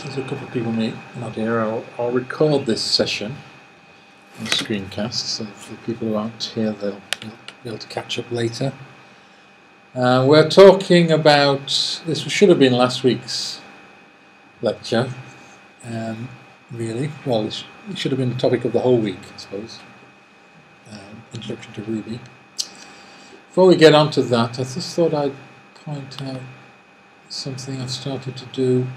There's a couple of people not here. I'll record this session on screencast, so for people who aren't here, they'll be able to catch up later. We're talking about, this should have been last week's lecture, really. Well, it should have been the topic of the whole week, I suppose. Introduction to Ruby. Before we get on to that, I just thought I'd point out something I've started to do.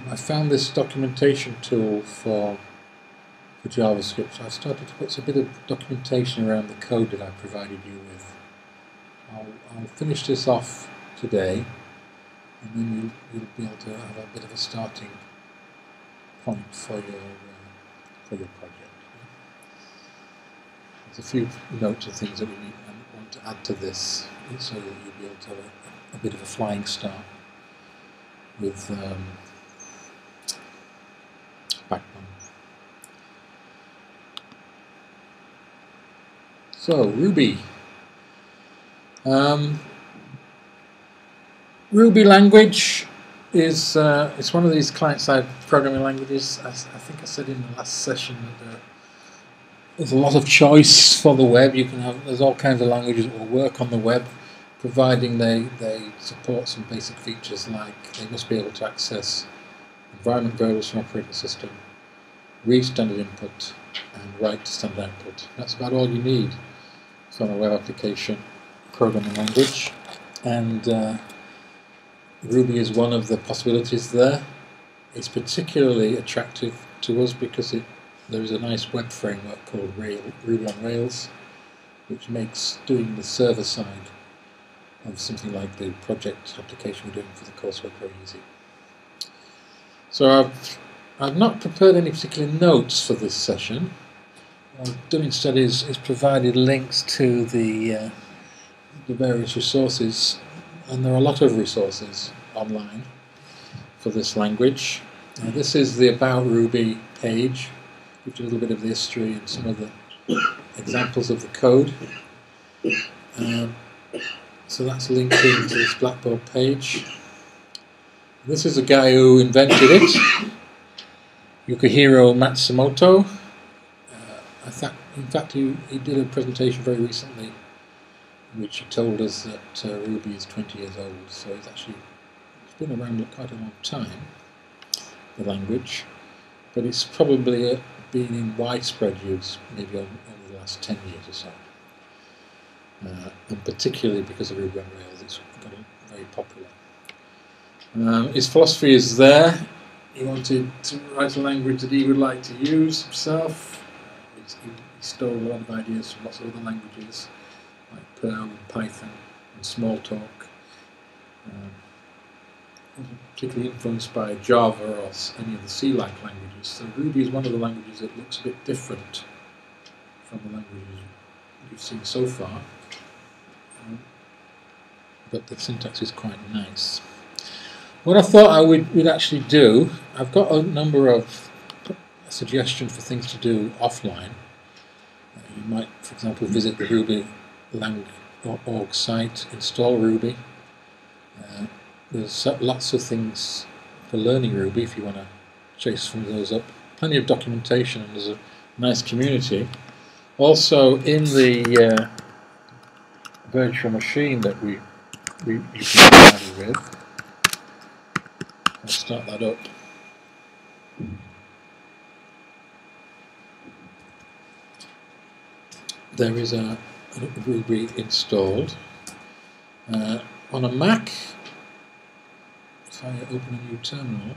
I found this documentation tool for JavaScript. So I started to put a bit of documentation around the code that I provided you with. I'll finish this off today, and then you'll be able to have a bit of a starting point for your project. There's a few notes of things that we need and want to add to this, so that you'll be able to have a bit of a flying start with backbone. So Ruby. Ruby language is it's one of these client-side programming languages. I think I said in the last session that there's a lot of choice for the web. There's all kinds of languages that will work on the web, providing they support some basic features like they must be able to access environment variables from operating system, read standard input, and write to standard output. That's about all you need from a web application programming language, and Ruby is one of the possibilities there. It's particularly attractive to us because there is a nice web framework called Ruby on Rails, which makes doing the server side of something like the project application we're doing for the coursework very easy. So I've not prepared any particular notes for this session. What I've done instead is provided links to the various resources, and there are a lot of resources online for this language. This is the About Ruby page, gives you a little bit of the history and some of the examples of the code. So that's linked into this Blackboard page. This is a guy who invented it, Yukihiro Matsumoto. In fact, he did a presentation very recently in which he told us that Ruby is 20 years old, so it's been around quite a long time, the language, but it's probably been in widespread use maybe over the last 10 years or so. And particularly because of Ruby on Rails, it's gotten very popular. His philosophy is there. He wanted to write a language that he would like to use himself. He stole a lot of ideas from lots of other languages, like Perl and Python and Smalltalk. Particularly influenced by Java or any of the C-like languages. So Ruby is one of the languages that looks a bit different from the languages you've seen so far. But the syntax is quite nice. What I thought we'd actually do, I've got a number of suggestions for things to do offline. You might, for example, visit the ruby.org site, install Ruby. There's lots of things for learning Ruby if you want to chase some of those up. Plenty of documentation, and there's a nice community. Also, in the virtual machine that you can be provided with, I'll start that up. There is a Ruby installed. On a Mac, if I open a new terminal,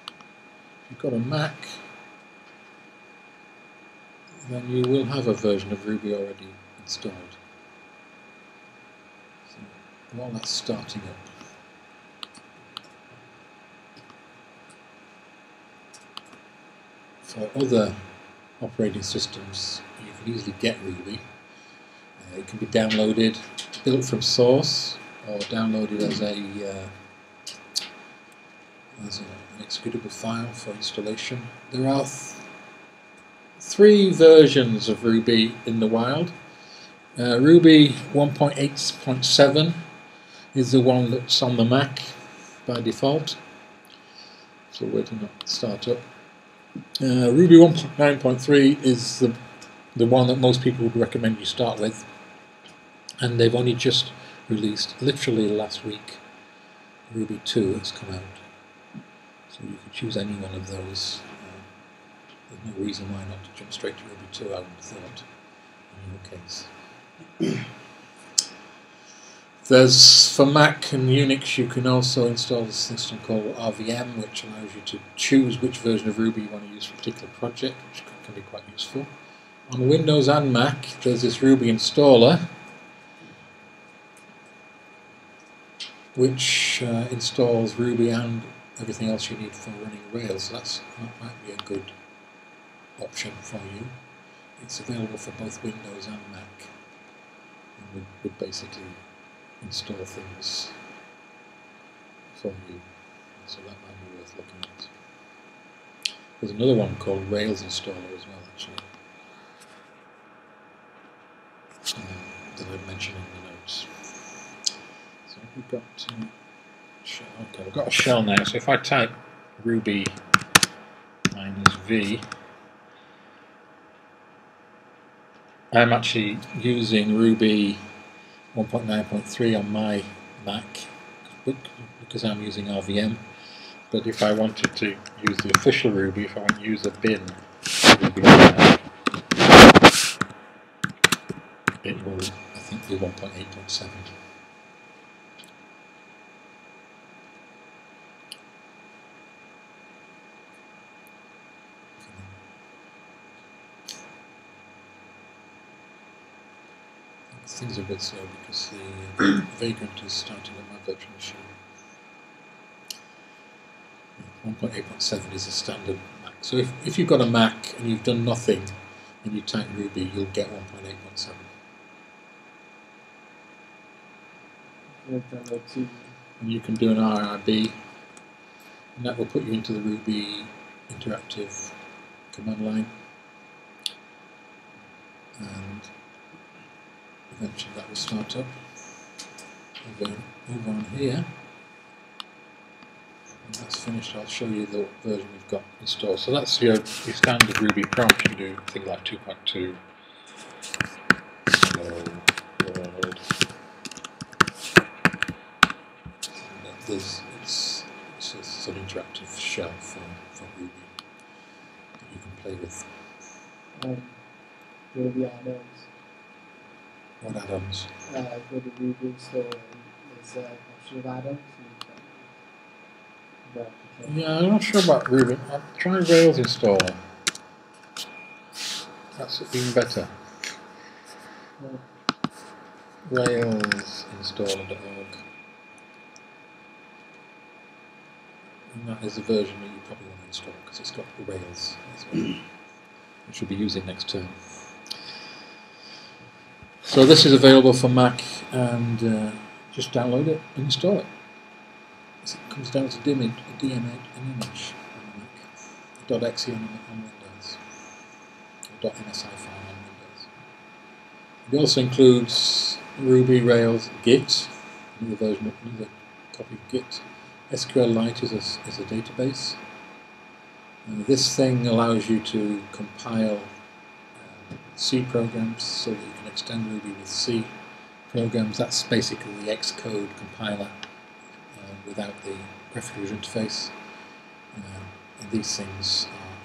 if you've got a Mac, then you will have a version of Ruby already installed. So while that's starting up, for other operating systems, you can easily get Ruby. It can be downloaded, built from source, or downloaded as an executable file for installation. There are three versions of Ruby in the wild. Ruby 1.8.7 is the one that's on the Mac by default. Still waiting on startup. Ruby 1.9.3 is the one that most people would recommend you start with, and they've only just released, literally last week, Ruby 2 has come out. So you could choose any one of those. There's no reason why not to jump straight to Ruby 2, I would have thought, in your case. There's, for Mac and Unix, you can also install this system called RVM, which allows you to choose which version of Ruby you want to use for a particular project, which can be quite useful. On Windows and Mac, there's this Ruby installer, which installs Ruby and everything else you need for running Rails. So that might be a good option for you. It's available for both Windows and Mac, and would basically install things for you. So that might be worth looking at. There's another one called Rails Installer as well, actually, that I've mentioned in the notes. So we've got shell. Okay, we've got a shell now. So if I type ruby -v, I'm actually using Ruby 1.9.3 on my Mac because I'm using RVM. But if I wanted to use the official Ruby, if I want to use a bin Ruby, it will, I think, be 1.8.7. Things are a bit slow because the Vagrant is starting on my virtual machine. 1.8.7 is a standard Mac. So if you've got a Mac and you've done nothing and you type Ruby, you'll get 1.8.7. And you can do an RIB, and that will put you into the Ruby interactive command line. And eventually that will start up. Over on here. When that's finished, I'll show you the version we've got installed. So that's your standard Ruby prompt. You do things like 2.2, hello world. It's an interactive shell for Ruby that you can play with. Ruby add-ons. What add-ons? Go to Ruby store and there's an option of add-ons. Yeah, I'm not sure about Ruby. I'll try Rails installer. That's even better. Railsinstaller.org. And that is the version that you probably want to install because it's got the Rails as well, which we'll be using next term. So this is available for Mac, and just download it and install it. So it comes down to an image on the Mac, .exe on Windows, or .msi file on Windows. It also includes Ruby, Rails, Git, another copy of Git. SQLite is a database. And this thing allows you to compile C programs so that you can extend Ruby with C programs. That's basically the Xcode compiler without the graphical user interface. And these things are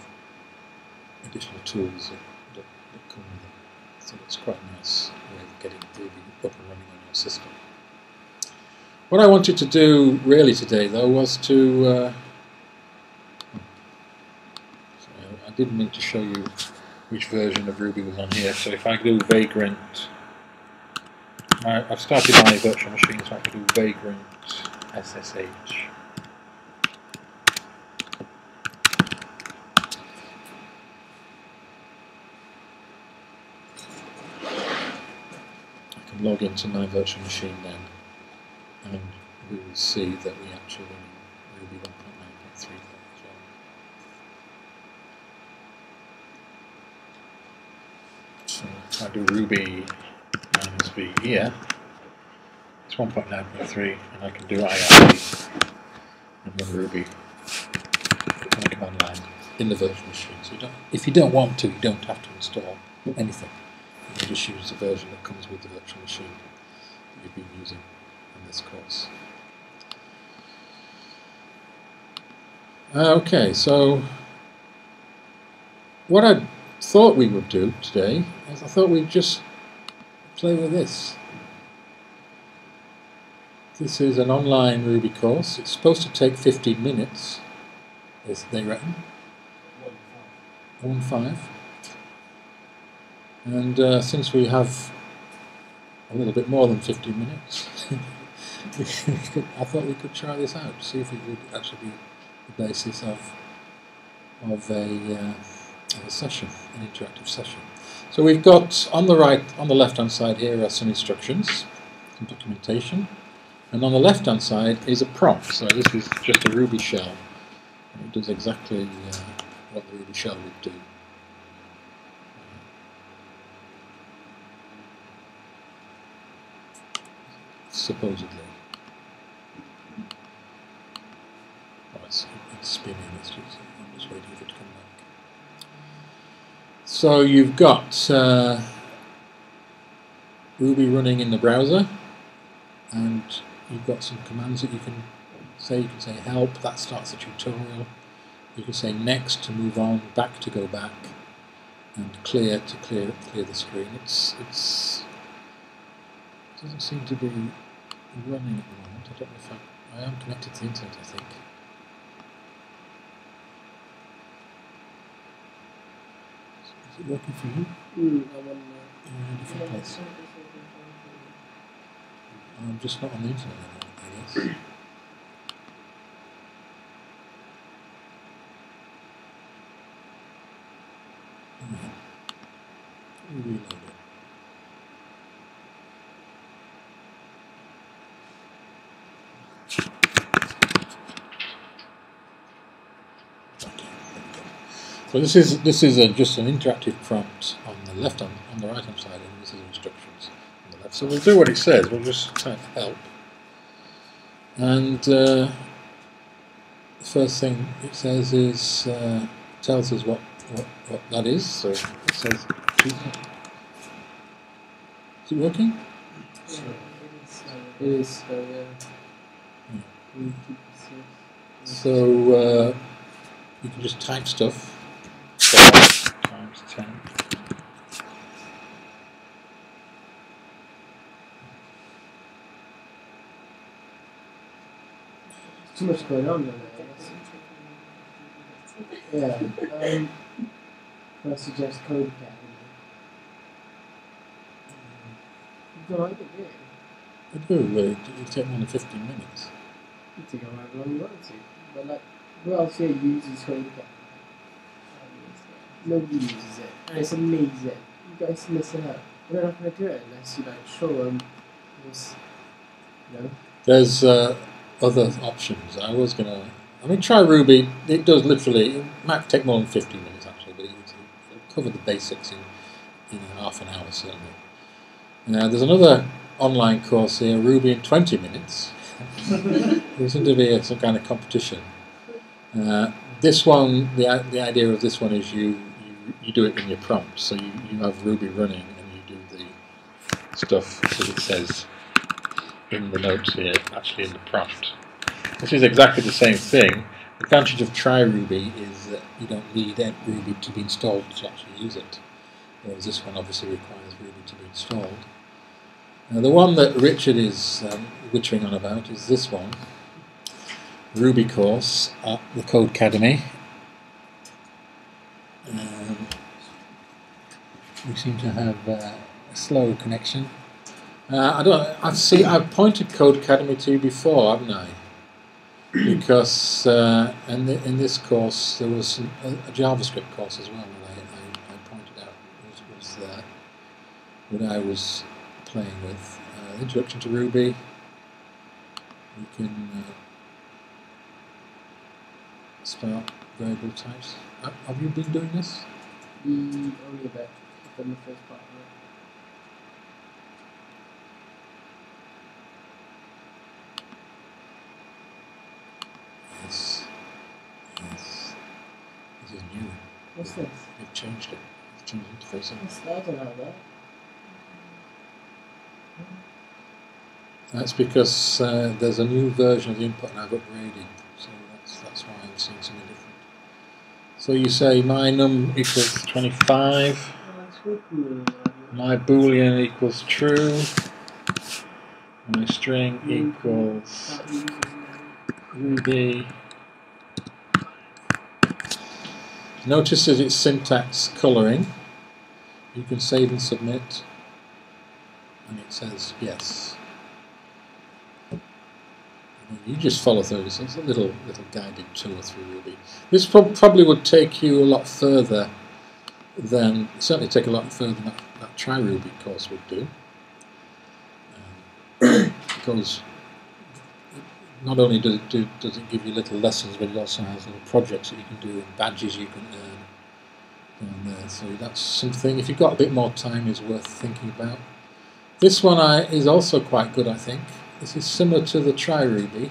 additional tools that come with it. So it's quite a nice way of getting Ruby up and running on your system. What I wanted to do really today, though, was to I didn't mean to show you which version of Ruby was on here. So if I do Vagrant, I've started my virtual machine, so I can do Vagrant SSH. I can log into my virtual machine then, and we will see that we actually run Ruby 1.9.3 there as well. So if I do Ruby -v here, it's 1.9.3, and I can do IRB and run Ruby on the command line in the virtual machine. So if you don't want to, you don't have to install anything. You can just use the version that comes with the virtual machine that you've been using in this course. Okay, so what I thought we would do today is I thought we'd just play with this. This is an online Ruby course. It's supposed to take 15 minutes, as they reckon. 1.5. And since we have a little bit more than 15 minutes, I thought we could try this out, see if it would actually be the basis of a session, an interactive session. So we've got on the left-hand side here are some instructions, some documentation, and on the left-hand side is a prompt. So this is just a Ruby shell, and it does exactly what the Ruby shell would do. Supposedly. Oh, it's spinning. I'm just waiting for it to come back. So you've got Ruby running in the browser, and you've got some commands that you can say. You can say help, that starts the tutorial. You can say next to move on, back to go back, and clear to clear the screen. It doesn't seem to be running at the moment. I don't know if I am connected to the internet, I think. Is it working for you? I'm on You're in a different place. I'm just not on the internet anymore, I guess. Reload it. So this is just an interactive prompt on the right hand side, and this is instructions on the left. So we'll do what it says. We'll just type help, and the first thing it says is tells us what that is. So it says, is it working? It is, Yeah. So you can just type stuff. 5 times 10. too much going on there. Yeah. I suggest Code Academy. You don't like it, do you? I do, but it'll take more than 15 minutes. You can go however long you want to. But like, who else here uses Code Academy? Nobody uses it. And it's amazing. You guys listen out. We're not going to do it unless you like show this, you know? There's other options. I mean, try Ruby. It does literally, it might take more than 15 minutes actually, but it'll cover the basics in half an hour certainly. Now, there's another online course here, Ruby in 20 minutes. There seems to be some kind of competition. This one, the idea of this one is you do it in your prompt. So you have Ruby running and you do the stuff as it says in the notes here, actually in the prompt. This is exactly the same thing. The advantage of Try Ruby is that you don't need Ruby to be installed to actually use it, whereas this one obviously requires Ruby to be installed. Now, the one that Richard is wittering on about is this one, Ruby course at the Code Academy. We seem to have a slow connection. I've pointed Code Academy to you before, haven't I? Because in this course there was a JavaScript course as well that I pointed out was what I was playing with. Introduction to Ruby. We can start variable types. Have you been doing this? Only a bit. I've done the first part of it. Yes. This is new. What's this? They've changed it. They've changed the interface. I don't know that. That's because there's a new version of the input and I've upgraded, so that's why I'm seeing something different. So you say my num equals 25, my boolean equals true, my string equals ruby. Notice that it's syntax colouring. You can save and submit, and it says yes. You just follow through this. It's a little guided tour through Ruby. This probably would take you a lot further than, certainly take a lot further than that Try Ruby course would do. Because not only does it give you little lessons, but it also has little projects that you can do and badges you can earn down there. So that's something, if you've got a bit more time, is worth thinking about. This one is also quite good, I think. This is similar to the Try Ruby.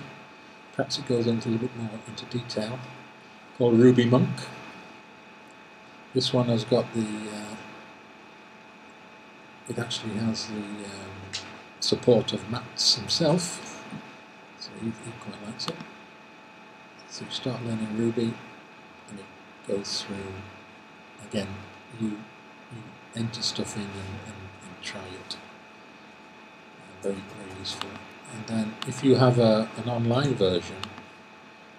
Perhaps it goes into a little bit more into detail. Called Ruby Monk. This one has got the. It actually has the support of Mats himself, so he quite likes it. So you start learning Ruby, and it goes through. Again, you enter stuff in and try it. Very useful. And then if you have an online version,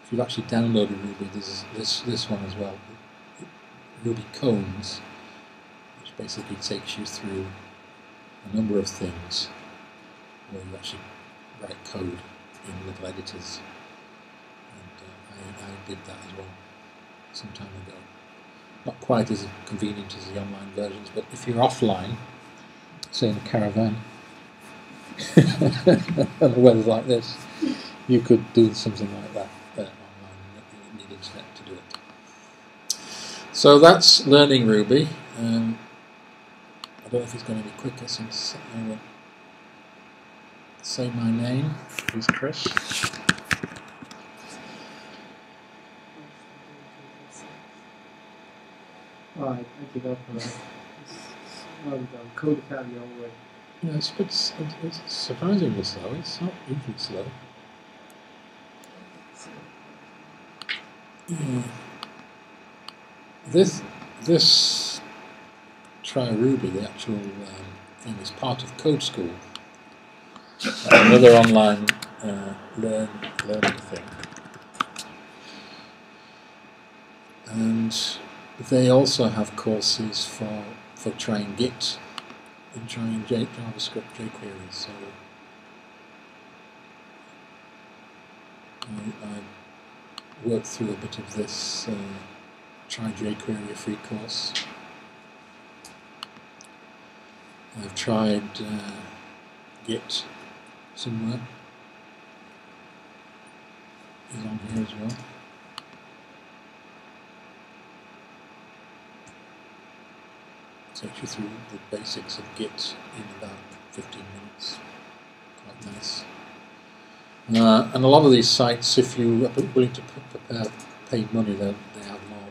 if you've actually downloaded Ruby, there's this one as well, Ruby Cones, which basically takes you through a number of things where you actually write code in little editors. And I did that as well some time ago. Not quite as convenient as the online versions, but if you're offline, say in a caravan, and the weather's like this, you could do something like that online. You need internet to do it. So that's learning Ruby. I don't know if it's going to be quicker since I will say my name is Chris. Alright, I give up on that. Well done. Code Academy all the way. Yeah, it's surprisingly slow. It's not usually slow. Yeah. This Try Ruby, the actual thing, is part of Code School, another online learning thing, and they also have courses for trying Git and trying JavaScript jQuery. So I worked through a bit of this Try jQuery free course. I've tried Git somewhere. Is on here as well. Takes you through the basics of Git in about 15 minutes. Quite nice. And a lot of these sites, if you are willing to prepare paid money, they have more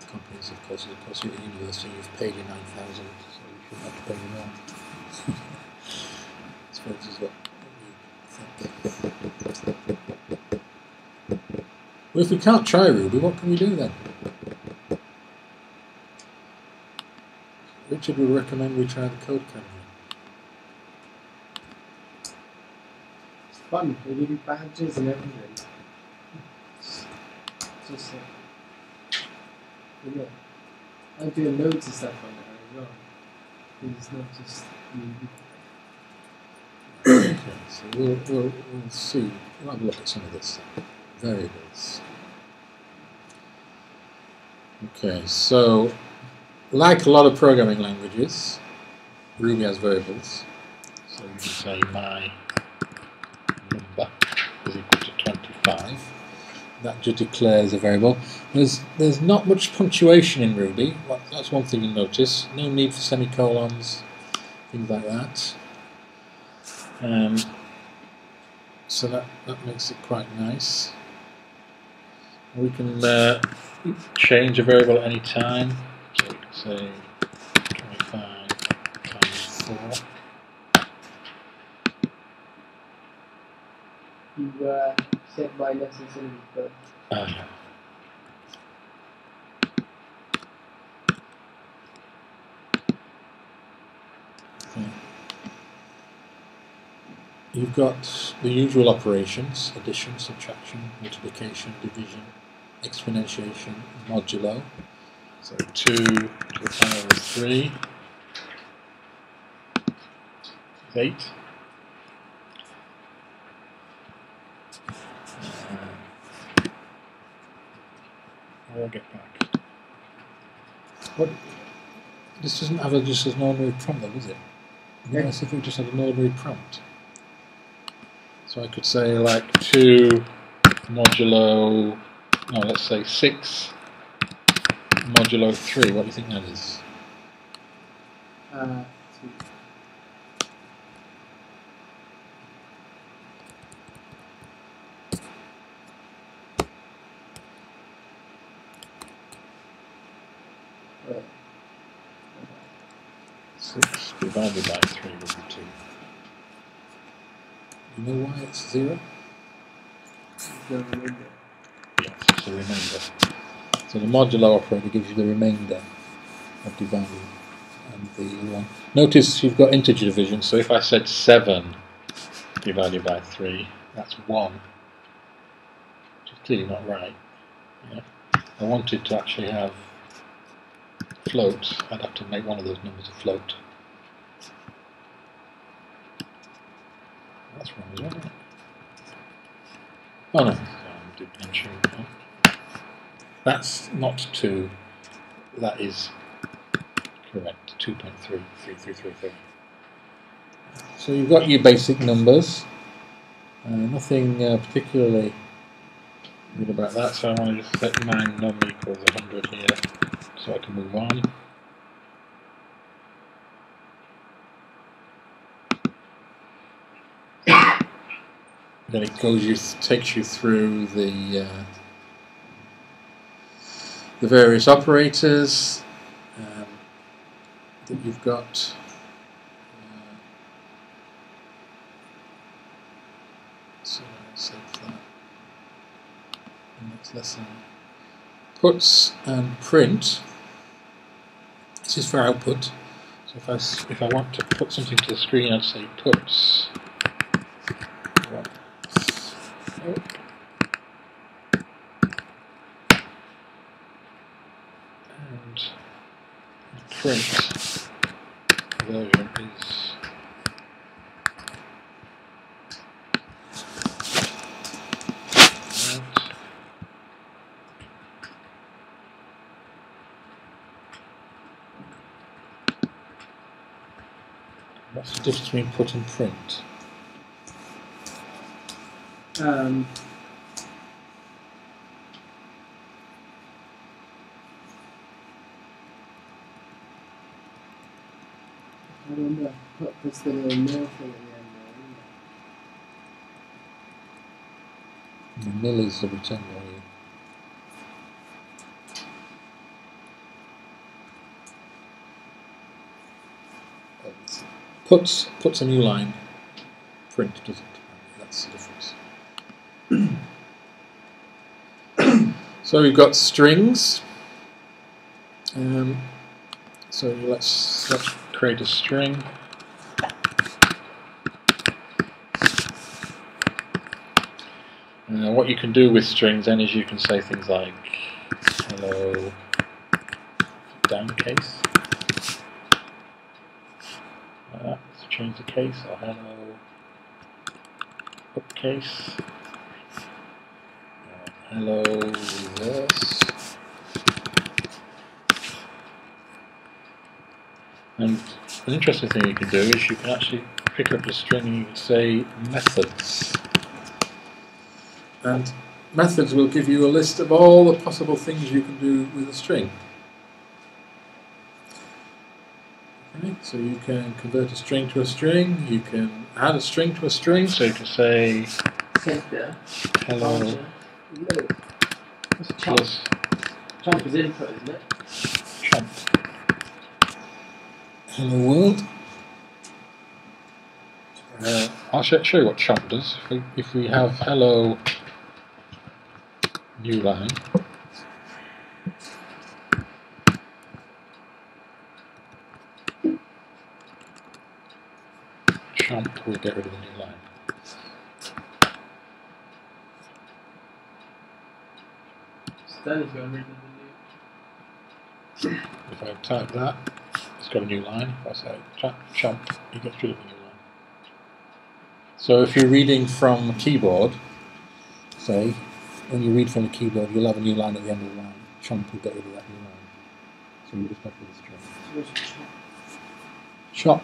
comprehensive courses. Of course, you're at university, you've paid your 9,000, so you shouldn't have to pay more. I suppose is what you think. Well, if we can't try Ruby, what can we do then? Richard would recommend we try the Code Academy. It's fun. They give you badges and everything. Just yeah. I'm doing loads of stuff on there as well. It's not just Okay, so we'll see. We'll have a look at some of this variables. Okay, so like a lot of programming languages, Ruby has variables. So you can say my number is equal to 25. That just declares a variable. There's not much punctuation in Ruby. That's one thing you'll notice. No need for semicolons, things like that. So that makes it quite nice. We can change a variable at any time. So we can say 25 times 4. You said minus instead of equal. Yeah. Okay. You've got the usual operations: addition, subtraction, multiplication, division, exponentiation, modulo. So 2 to the power of 3 is 8. I'll get back. What? This doesn't have just an ordinary prompt though, does it? It'd be nice if we just had an ordinary prompt. So I could say like 2 modulo, no, let's say 6 modulo 3. What do you think that is? 2. Right. 6 divided by 3 would be 2. You know why it's 0? The remainder. Yes, it's the remainder. So the modulo operator gives you the remainder of dividing and the one. Notice you've got integer division, so if I said 7 divided by 3, that's 1. Which is clearly not right. Yeah. I wanted to actually have float, I'd have to make one of those numbers a float. That's wrong as well, isn't it? Oh no, I did mention that. That's not 2, that is correct, 2.33333. So you've got your basic numbers, nothing particularly good about that, so I want to just set my num equals 100 here so I can move on. Then it takes you through the various operators that you've got. So I'll save that. The next lesson. Puts and print. This is for output. So if I want to put something to the screen, I'd say puts. And print version is what's the difference between put and print? I wonder what puts the little mill thing at the end The mill is the return value. Puts a new line. Print doesn't. That's the difference. So we've got strings. So let's create a string. What you can do with strings then is you can say things like hello downcase. Like that. So change the case, or hello upcase. Hello reverse. And an interesting thing you can do is you can actually pick up a string and you can say methods. And methods will give you a list of all the possible things you can do with a string. Okay, so you can convert a string to a string, you can add a string to a string, so you can say center, hello. plus chomp is input, isn't it? chomp. Hello world. I'll show you what chomp does. If we have hello new line, chomp will get rid of the new line. So then it's got rid of the new. If I type that, it's got a new line. If I say chomp, it gets rid of the new line. So if you're reading from a keyboard, say, when you read from the keyboard, you'll have a new line at the end of the line. Chomp will get rid of that new line. So you just have to string. So what's Chop.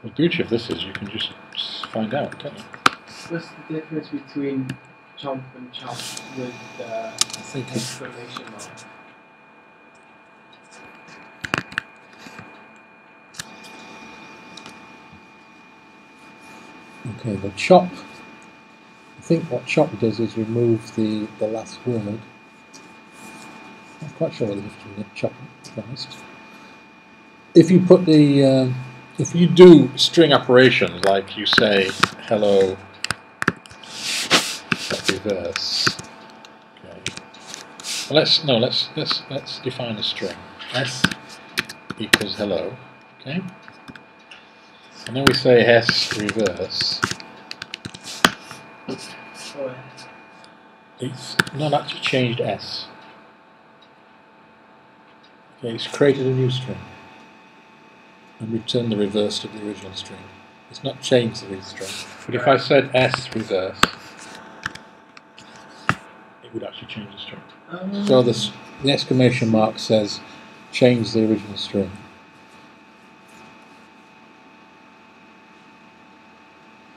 The beauty of this is you can just find out, can't you? What's the difference between chomp and chop with the exclamation mark? Okay, the chop. I think what chop does is remove the last word. I'm not quite sure what the difference between chop and, to be honest. If you put the if you do string operations like you say hello reverse. Okay. Well, let's define a string. S equals hello. Okay. And then we say S reverse. It's not actually changed S. Okay, it's created a new string and returned the reverse of the original string. It's not changed the original string. But if I said S reverse, it would actually change the string. So the exclamation mark says change the original string.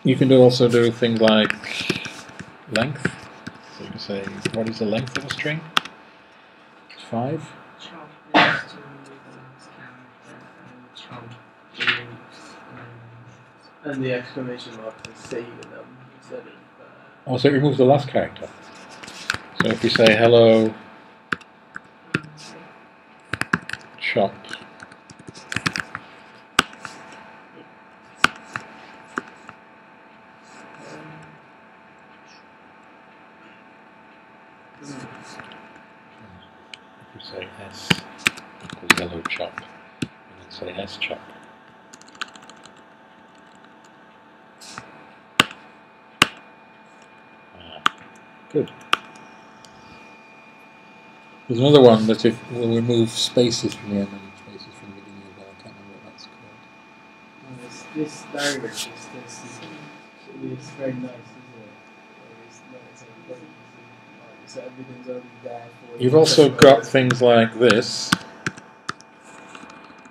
You can also do things like length. So you can say, what is the length of a string? It's 5. And the exclamation mark is saving them instead of. Also, it removes the last character. So if we say hello chop, if we say S equals hello chop, and then say S chop. Good. There's another one that if we'll remove spaces from the end and spaces from the beginning as well. I can't remember what that's called. This language is very nice, isn't it? It's not so everything's only there for you. You've also got things like this.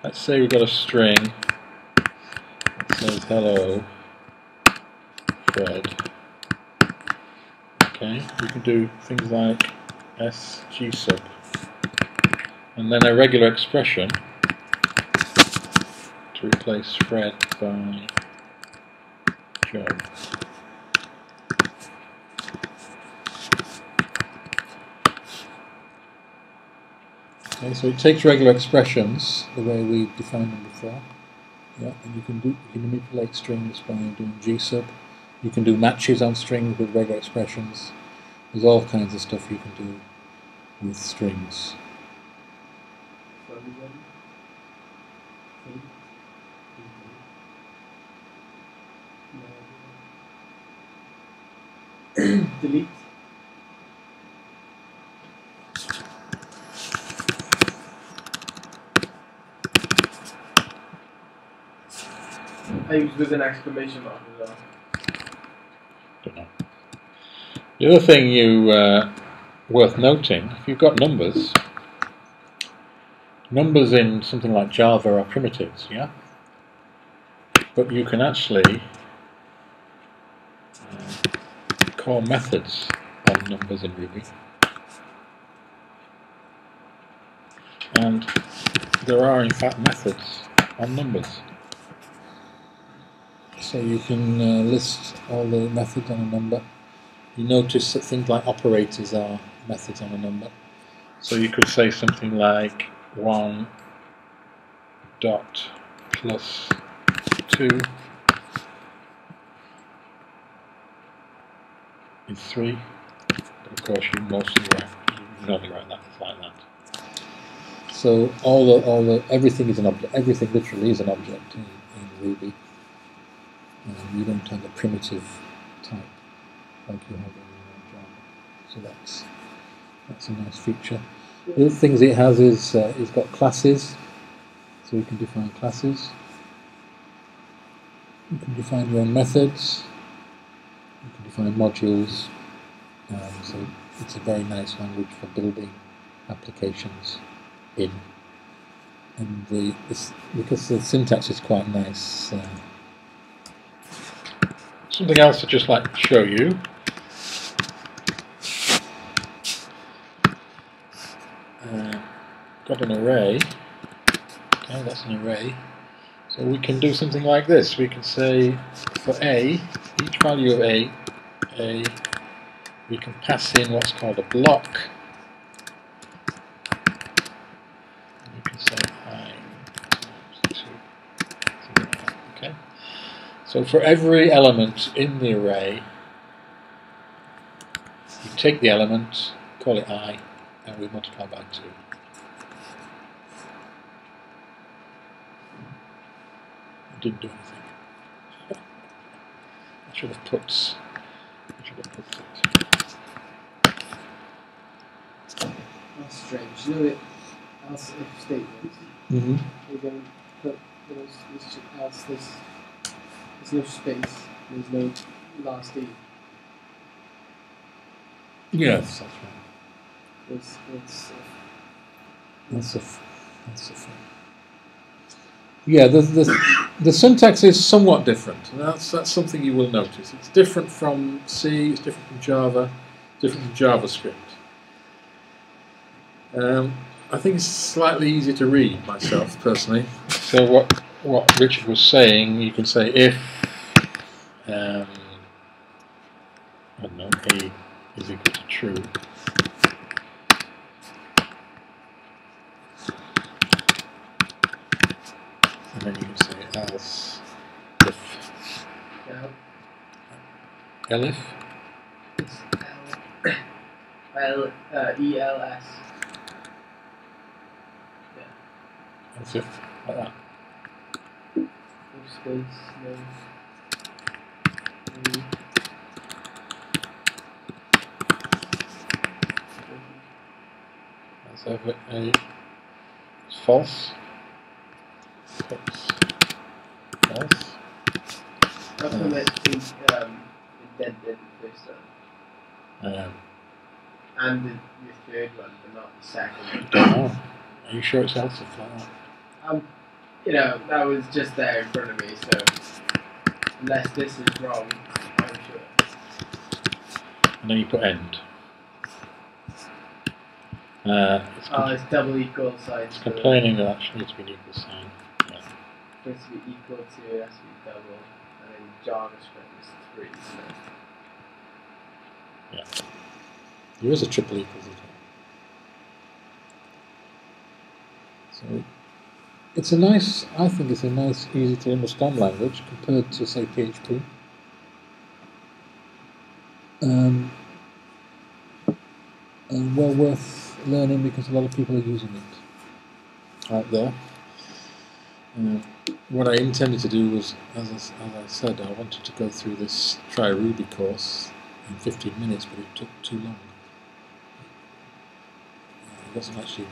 Let's say we've got a string that says hello Fred. Okay, you can do things like SG sub, and then a regular expression to replace Fred by Joe. Okay, so it takes regular expressions the way we defined them before. Yeah, and you can manipulate strings by doing G sub. You can do matches on strings with regular expressions. There's all kinds of stuff you can do with strings. Delete. I use with an exclamation mark as well. Don't know. The other thing worth noting, if you've got numbers in something like Java are primitives, yeah? But you can actually call methods on numbers in Ruby. And there are in fact methods on numbers. So you can list all the methods on a number. You notice that things like operators are methods on a number. So you could say something like 1 dot plus 2 is 3. But of course you mostly write, you normally write that like that. So everything is an object. Everything literally is an object in Ruby. You don't have a primitive type like you have in Java. So that's a nice feature. The other things it has is it's got classes, so you can define classes. You can define your own methods. You can define modules. So it's a very nice language for building applications in. And because the syntax is quite nice. Something else I'd just like to show you. Got an array. Okay, that's an array. So we can do something like this. We can say for A, each value of A, we can pass in what's called a block. And we can say I times 2. Okay. So for every element in the array, you take the element, call it I, and we multiply by 2. I didn't do anything. I should have put it. That's strange. You know it else if statements. Mm-hmm. We're going to put else there's no space, there's no last E. Yes, that's right. That's a thing. Yeah, the syntax is somewhat different. That's something you will notice. It's different from C, it's different from Java, different from JavaScript. I think it's slightly easier to read myself, personally. So what Richard was saying, you can say if I don't know, A is equal to true. And then you can say else if. Elif? It's ELS. Yeah. Else if, like that. No space, no. Let's have it A is false. False. That's when it's indented first time. And the third one, but not the second. I don't know. Are you sure it's else if like that? You know, that was just there in front of me, so unless this is wrong, I'm sure. And then you put end. It's double equal sign. It's complaining that actually needs to be an equal sign. Yeah. For it to be equal to, it has to be double, and then JavaScript is 3, isn't it? Yeah. There is a triple equals as well. So it's a nice, I think it's a nice, easy to understand language compared to, say, PHP. And well worth learning because a lot of people are using it out there. What I intended to do was, as I said, I wanted to go through this Try Ruby course in 15 minutes, but it took too long. It wasn't actually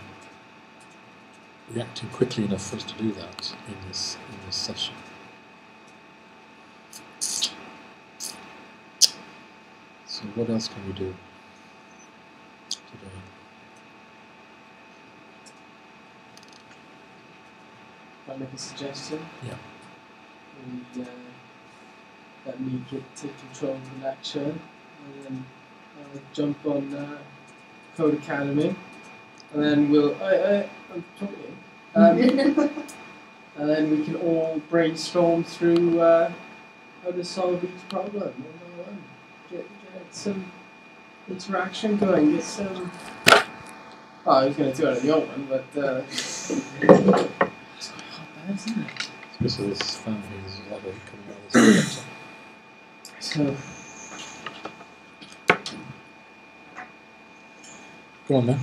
reacting quickly enough for us to do that in this session. So what else can we do today? I'll make a suggestion. Yeah. And let me get to control of the lecture, and then I'll jump on Code Academy, and then I'm talking. And then we can all brainstorm through how to solve each problem one by one. Get some interaction going. Get some. Oh, I was going to do it on the old one, but it's quite hot there, isn't it? Because of this fan here, there's a lot of it coming out of this projector. So. Go on then.